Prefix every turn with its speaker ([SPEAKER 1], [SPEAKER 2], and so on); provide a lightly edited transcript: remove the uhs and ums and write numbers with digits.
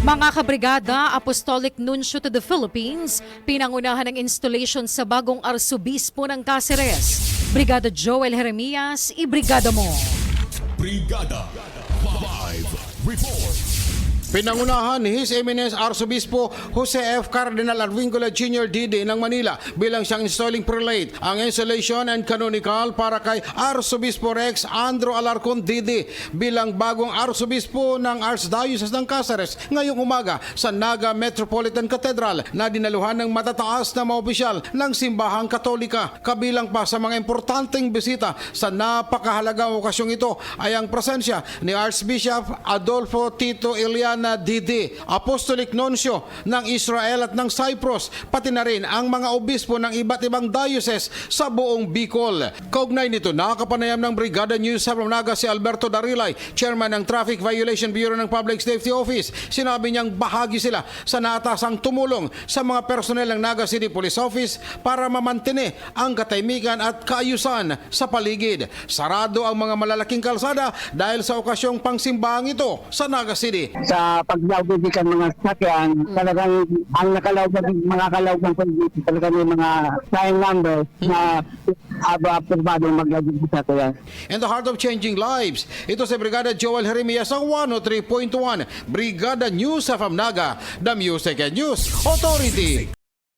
[SPEAKER 1] Mga kabrigada, Apostolic Nuncio to the Philippines, pinangunahan ng installation sa bagong arsobispo ng Cáceres. Brigada Joel Jeremias, ibrigada mo.
[SPEAKER 2] Brigada Live Report.
[SPEAKER 3] Pinangunahan ni His Eminence Arsobispo Jose F. Cardinal Advincula Jr. D.D. ng Manila bilang siyang installing prelate ang installation and canonical para kay Arsobispo Rex Andro Alarcon D.D. bilang bagong Arsobispo ng Archdiocese ng Cáceres ngayong umaga sa Naga Metropolitan Cathedral na dinaluhan ng matataas na mga opisyal ng simbahang katolika. Kabilang pa sa mga importanteng bisita sa napakahalagang okasyong ito ay ang presensya ni Archbishop Adolfo Tito Iliana D.D., Apostolic Nuncio ng Israel at ng Cyprus, pati na rin ang mga obispo ng iba't ibang diocese sa buong Bicol. Kaugnay nito, nakakapanayam ng Brigada News sa Naga si Alberto Darilay, Chairman ng Traffic Violation Bureau ng Public Safety Office. Sinabi niyang bahagi sila sa naatasang tumulong sa mga personel ng Naga City Police Office para mamantene ang katahimikan at kaayusan sa paligid. Sarado ang mga malalaking kalsada dahil sa okasyong pangsimbahang ito sa Naga City.
[SPEAKER 4] Sa paglawbigan mga sasakyan, talagang ang mga kalawban po talaga may mga sign number na aprobado maglawbig sa sasakyan.
[SPEAKER 3] In the heart of changing lives, ito si Brigada Joel Jeremias ang 103.1 Brigada News of Naga, the Music and News Authority.